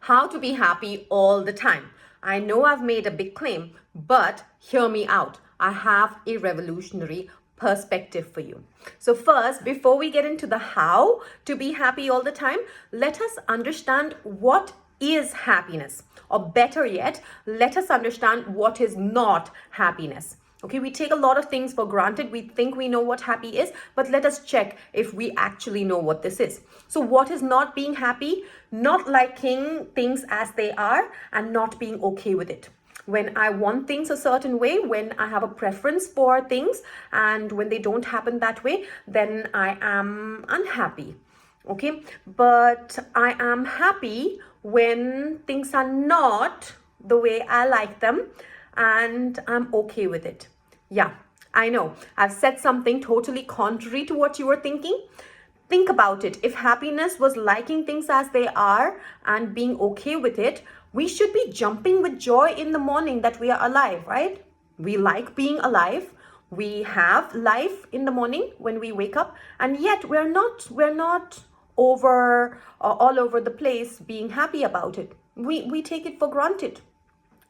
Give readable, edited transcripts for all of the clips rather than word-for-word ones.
How to be happy all the time. I know I've made a big claim, but hear me out. I have a revolutionary perspective for you. So, first, before we get into the how to be happy all the time, let us understand what is happiness. Or better yet, let us understand what is not happiness. Okay, we take a lot of things for granted. We think we know what happy is, but let us check if we actually know what this is. So, what is not being happy? Not liking things as they are and not being okay with it. When I want things a certain way, when I have a preference for things, and when they don't happen that way, then I am unhappy. Okay, but I am happy when things are not the way I like them and I'm okay with it. Yeah, I know. I've said something totally contrary to what you were thinking. Think about it. If happiness was liking things as they are and being okay with it, we should be jumping with joy in the morning that we are alive, right? We like being alive. We have life in the morning when we wake up, and yet we're not over all over the place being happy about it. We take it for granted.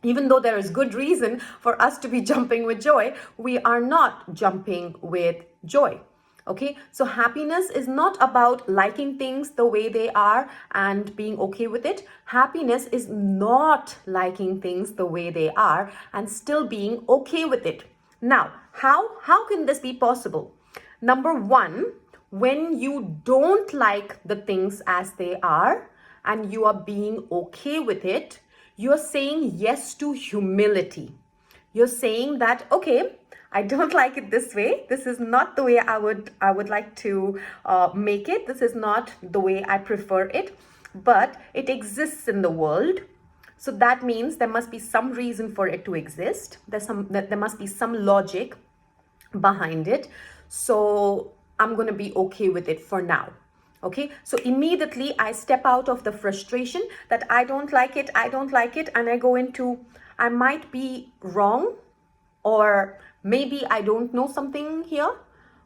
Even though there is good reason for us to be jumping with joy, we are not jumping with joy. Okay, so happiness is not about liking things the way they are and being okay with it. Happiness is not liking things the way they are and still being okay with it. Now, how can this be possible? Number one, when you don't like the things as they are and you are being okay with it, you're saying yes to humility. You're saying that, okay, I don't like it this way. This is not the way I would like to make it. This is not the way I prefer it, but it exists in the world. So that means there must be some reason for it to exist. There must be some logic behind it. So I'm going to be okay with it for now. Okay, so immediately I step out of the frustration that I don't like it, and I go into I might be wrong, or maybe I don't know something here.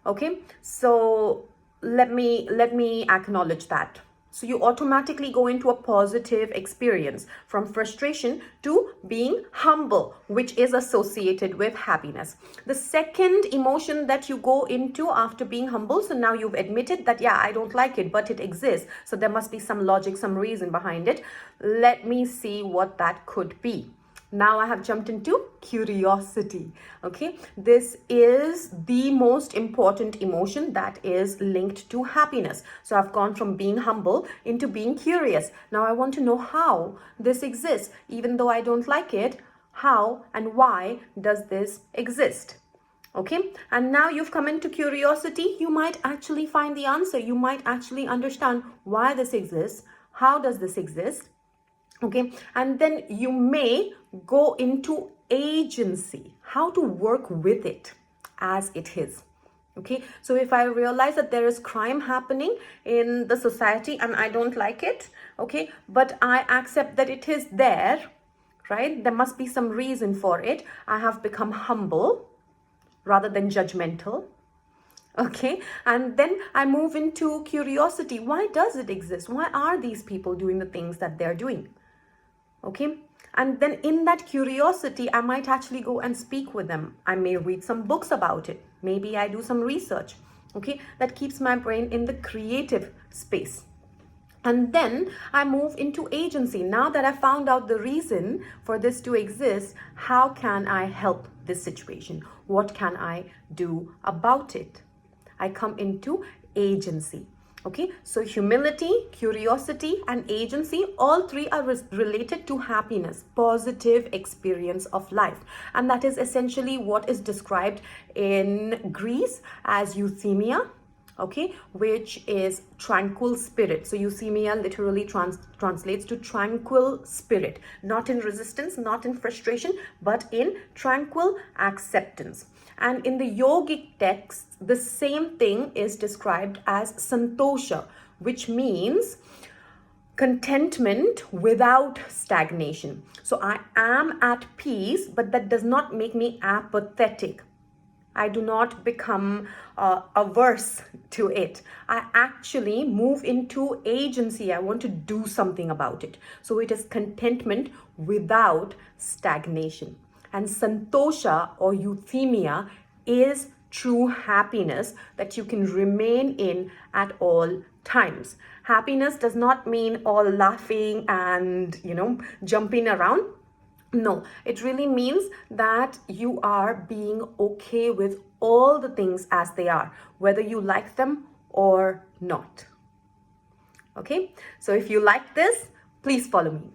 Okay, so let me acknowledge that. So you automatically go into a positive experience from frustration to being humble, which is associated with happiness. The second emotion that you go into after being humble, so now you've admitted that, yeah, I don't like it, but it exists. So there must be some logic, some reason behind it. Let me see what that could be. Now I have jumped into curiosity. Okay, this is the most important emotion that is linked to happiness. So I've gone from being humble into being curious. Now I want to know how this exists. Even though I don't like it, how and why does this exist? Okay, and now you've come into curiosity, you might actually find the answer. You might actually understand why this exists. How does this exist? Okay, and then you may go into agency, how to work with it as it is. Okay, so if I realize that there is crime happening in the society and I don't like it, okay, but I accept that it is there, right? There must be some reason for it. I have become humble rather than judgmental. Okay, and then I move into curiosity. Why does it exist? Why are these people doing the things that they're doing? Okay, and then in that curiosity, I might actually go and speak with them. I may read some books about it. Maybe I do some research. Okay, that keeps my brain in the creative space. And then I move into agency. Now that I found out the reason for this to exist, how can I help this situation? What can I do about it? I come into agency. Okay, so humility, curiosity, and agency, all three are related to happiness, positive experience of life. And that is essentially what is described in Greece as euthymia, okay, which is tranquil spirit. So euthymia literally translates to tranquil spirit, not in resistance, not in frustration, but in tranquil acceptance. And in the yogic texts, the same thing is described as santosha, which means contentment without stagnation. So I am at peace, but that does not make me apathetic. I do not become averse to it. I actually move into agency. I want to do something about it. So it is contentment without stagnation. And santosha or euthymia is true happiness that you can remain in at all times. Happiness does not mean all laughing and, jumping around. No, it really means that you are being okay with all the things as they are, whether you like them or not. Okay, so if you like this, please follow me.